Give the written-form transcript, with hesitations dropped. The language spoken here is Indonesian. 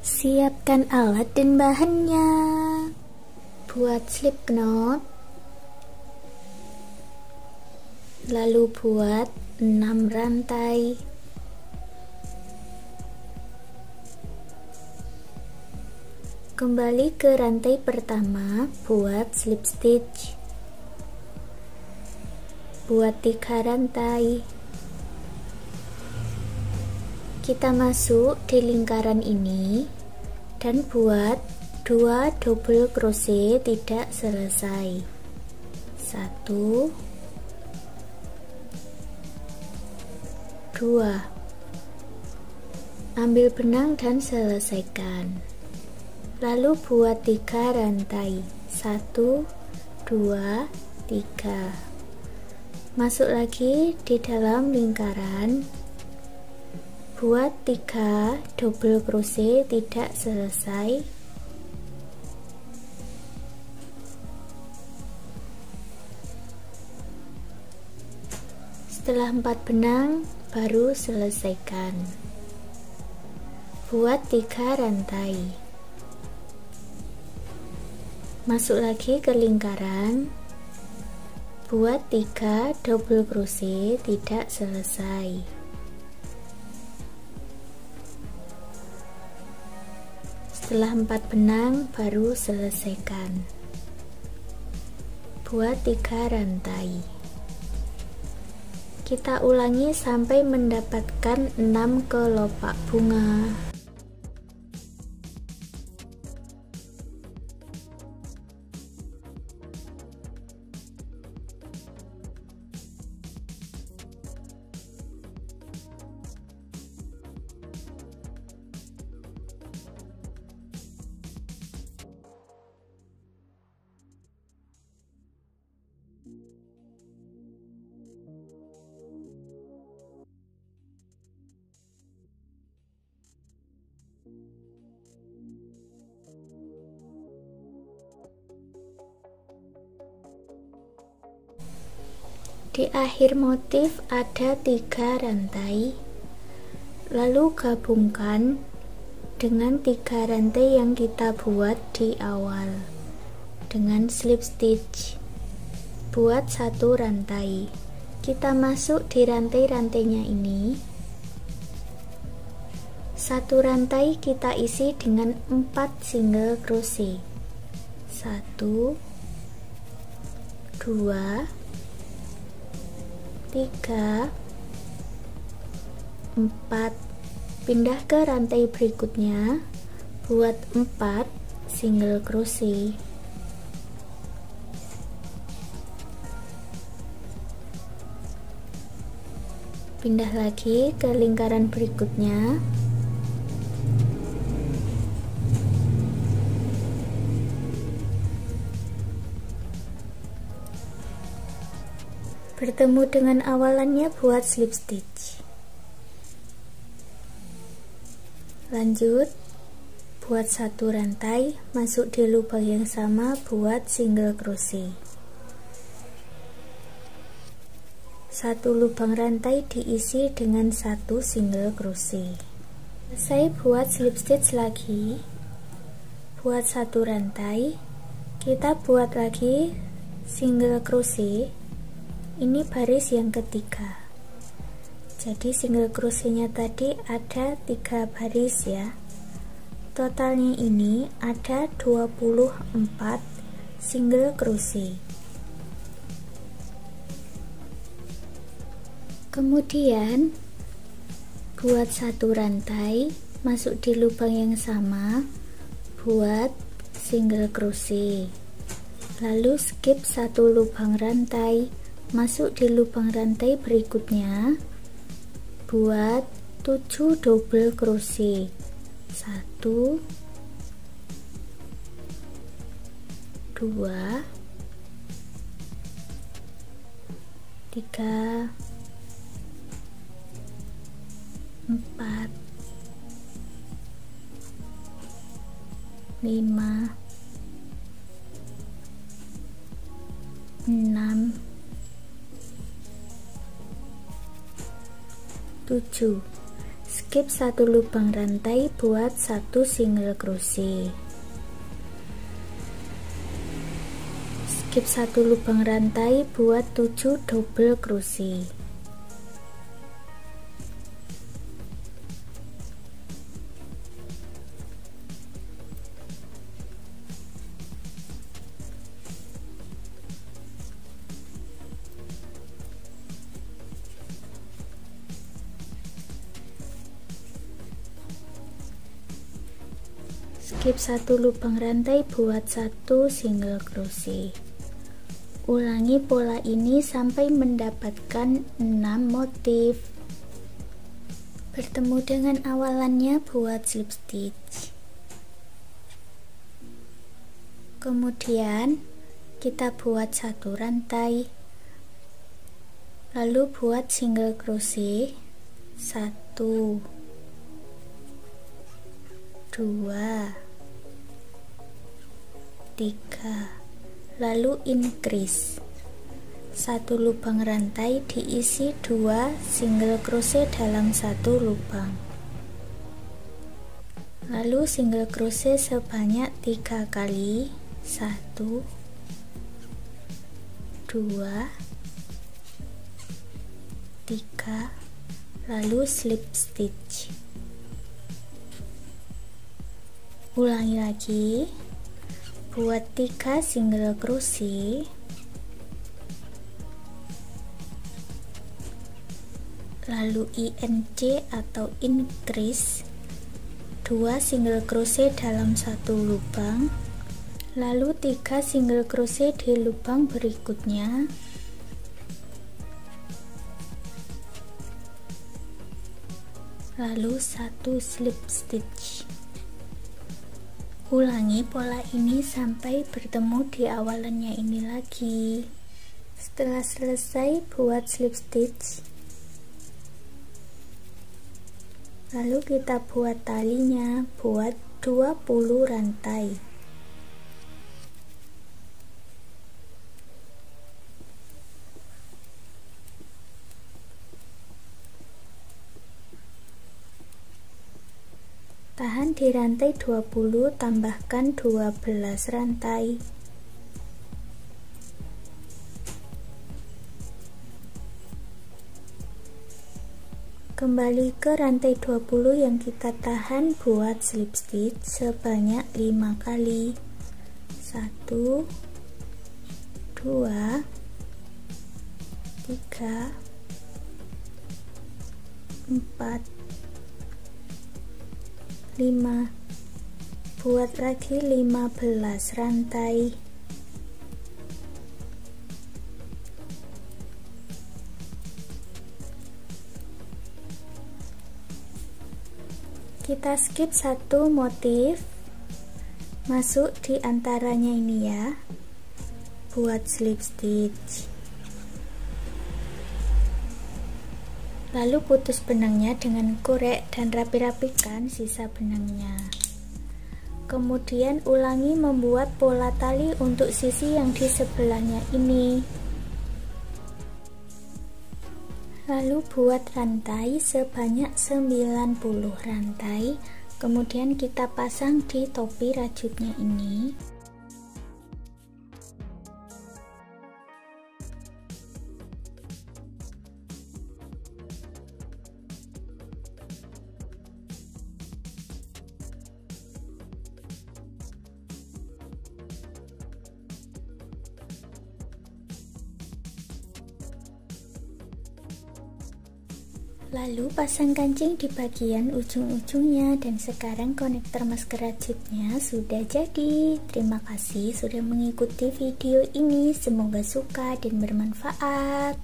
Siapkan alat dan bahannya. Buat slip knot, lalu buat 6 rantai. Kembali ke rantai pertama, buat slip stitch. Buat 3 rantai. Kita masuk di lingkaran ini dan buat 2 double crochet tidak selesai. 1, 2. Ambil benang dan selesaikan. Lalu buat 3 rantai. 1, 2, 3. Masuk lagi di dalam lingkaran. Buat 3 double crochet tidak selesai. Setelah 4 benang baru selesaikan. Buat 3 rantai. Masuk lagi ke lingkaran. Buat 3 double crochet tidak selesai. Setelah 4 benang baru selesaikan. Buat 3 rantai. Kita ulangi sampai mendapatkan 6 kelopak bunga. Di akhir motif ada 3 rantai, lalu gabungkan dengan 3 rantai yang kita buat di awal dengan slip stitch. Buat 1 rantai. Kita masuk di rantai-rantainya ini. 1 rantai kita isi dengan 4 single crochet. 1, 2, 3, 4. Pindah ke rantai berikutnya, buat 4 single crochet. Pindah lagi ke lingkaran berikutnya. Bertemu dengan awalannya buat slip stitch. Lanjut, buat 1 rantai, masuk di lubang yang sama, buat single crochet. 1 lubang rantai diisi dengan 1 single crochet. Selesai buat slip stitch lagi. Buat 1 rantai, kita buat lagi single crochet. Ini baris yang ketiga. Jadi single crochetnya tadi ada 3 baris ya. Totalnya ini ada 24 single crochet. Kemudian buat 1 rantai, masuk di lubang yang sama, buat single crochet. Lalu skip 1 lubang rantai, masuk di lubang rantai berikutnya, buat 7 double crochet. 1, 2, 3, 4, 5, 6, 7. skip 1 lubang rantai buat 1 single crochet. Skip 1 lubang rantai buat 7 double crochet. Skip 1 lubang rantai buat 1 single crochet. Ulangi pola ini sampai mendapatkan 6 motif. Bertemu dengan awalannya buat slip stitch. Kemudian kita buat 1 rantai, lalu buat single crochet 1, 2, 3, lalu increase 1 lubang rantai diisi 2 single crochet dalam 1 lubang, lalu single crochet sebanyak 3 kali, 1, 2, 3, lalu slip stitch. Ulangi lagi, buat 3 single crochet, lalu INC atau increase 2 single crochet dalam 1 lubang, lalu 3 single crochet di lubang berikutnya, lalu 1 slip stitch. Ulangi pola ini sampai bertemu di awalannya ini lagi. Setelah selesai, buat slip stitch, lalu kita buat talinya, buat 20 rantai. Tahan di rantai 20, tambahkan 12 rantai. Kembali ke rantai 20 yang kita tahan, buat slip stitch sebanyak 5 kali. 1, 2, 3, 4, 5. Buat lagi 15 rantai. Kita skip 1 motif, masuk di antaranya ini ya, buat slip stitch, lalu putus benangnya dengan korek dan rapi-rapikan sisa benangnya. Kemudian ulangi membuat pola tali untuk sisi yang di sebelahnya ini, lalu buat rantai sebanyak 90 rantai. Kemudian kita pasang di topi rajutnya ini. Lalu pasang kancing di bagian ujung-ujungnya, dan sekarang konektor masker rajutnya sudah jadi. Terima kasih sudah mengikuti video ini, semoga suka dan bermanfaat.